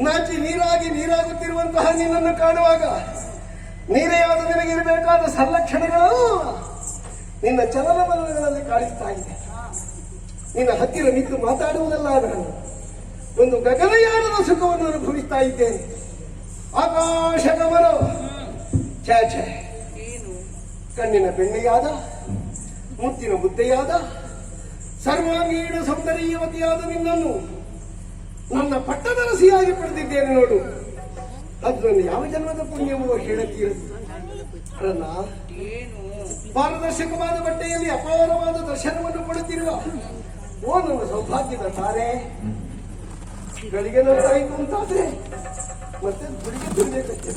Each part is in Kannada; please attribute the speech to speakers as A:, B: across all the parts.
A: ನಾಚಿ ನೀರಾಗುತ್ತಿರುವಂತಹ ನಿನ್ನನ್ನು ಕಾಣುವಾಗ ನೀರೆಯಾದ ನಿನಗಿರಬೇಕಾದ ಸಂಲಕ್ಷಣಗಳು ನಿನ್ನ ಚಲನವಲನಗಳಲ್ಲಿ ಕಾಣಿಸ್ತಾ ಇದೆ. ನಿನ್ನ ಹತ್ತಿರ ನಿಂತು ಮಾತಾಡುವುದಲ್ಲ, ನಾನು ಒಂದು ಗಗನಯಾನದ ಸುಖವನ್ನು ಅನುಭವಿಸ್ತಾ ಇದ್ದೇನೆ. ಆಕಾಶ ಗಮನ ಛೇ ಕಣ್ಣಿನ ಬೆಣ್ಣೆಯಾದ ಮುತ್ತಿನ ಮುದ್ದೆಯಾದ ಸರ್ವಾಂಗೀಣ ಸೌಂದರ್ಯವತಿಯಾದ ನಿನ್ನನ್ನು ನನ್ನ ಪಟ್ಟದರಸಿಯಾಗಿ ಪಡೆದಿದ್ದೇನೆ ನೋಡು. ಅದು ನನ್ನ ಯಾವ ಜನ್ಮದ ಪುಣ್ಯವೋ ಹೇಳತೀರದು ಅಲ್ಲ. ಪಾರದರ್ಶಕವಾದ ಬಟ್ಟೆಯಲ್ಲಿ ಅಪಾರವಾದ ದರ್ಶನವನ್ನು ಕೊಡುತ್ತಿರುವ ಓ ನನ್ನ ಸೌಭಾಗ್ಯದ ತಾರೆ, ಗಳಿಗೆ ನೋಡ್ತಾಯಿತು ಅಂತಾದ್ರೆ ಮತ್ತೆ ಗುಡಿಗೆ ದುಡಿಬೇಕಂತೆ.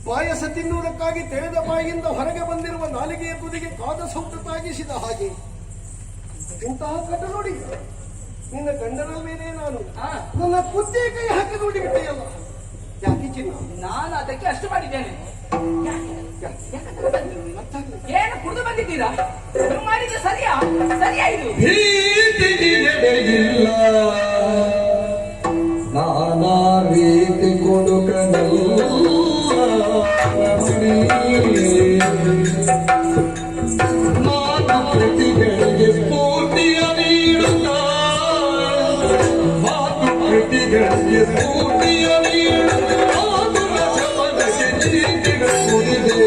A: ಪಾಯಸ ತಿನ್ನುವುದಕ್ಕಾಗಿ ತೆರೆದ ಬಾಯಿಯಿಂದ ಹೊರಗೆ ಬಂದಿರುವ ನಾಲಿಗೆಯ ತುದಿಗೆ ಕಾದ ಸೌಟ ತಾಗಿಸಿದ ಹಾಗೆ ಇಂತಹ ಕಟ ನೋಡಿ ನಿನ್ನ ಗಂಡನಲ್ವೇನೆ ನಾನು ನನ್ನ ಕುದ್ದೆ ಕೈ ಹಾಕಿ ನೋಡಿ ಬಿಟ್ಟೆಯಲ್ಲ. ಯಾಕೆ ಚಿನ್ನ?
B: ನಾನು ಅದಕ್ಕೆ ಅಷ್ಟು ಮಾಡಿದ್ದೇನೆ. ಏನು ಕುಡಿದು ಬಂದಿದ್ದೀರಾ? ಮಾಡಿದ್ರೆ ಸರಿಯಾ ಇದು?
C: ನಾನಾ ರೀತಿ ಕೊಡುಕನಲ್ಲ ಮಾತು ಕೃತಿಗಳಿಗೆ ಸ್ಫೂರ್ತಿಯ ನೀಡುತ್ತ, ಮಾತು ಕೃತಿಗಳಿಗೆ ಸ್ಫೂರ್ತಿಯ ನೀಡುತ್ತ ಶಮನಕ್ಕೆ ನೀತಿಗಳು ಕುಡಿದೆ.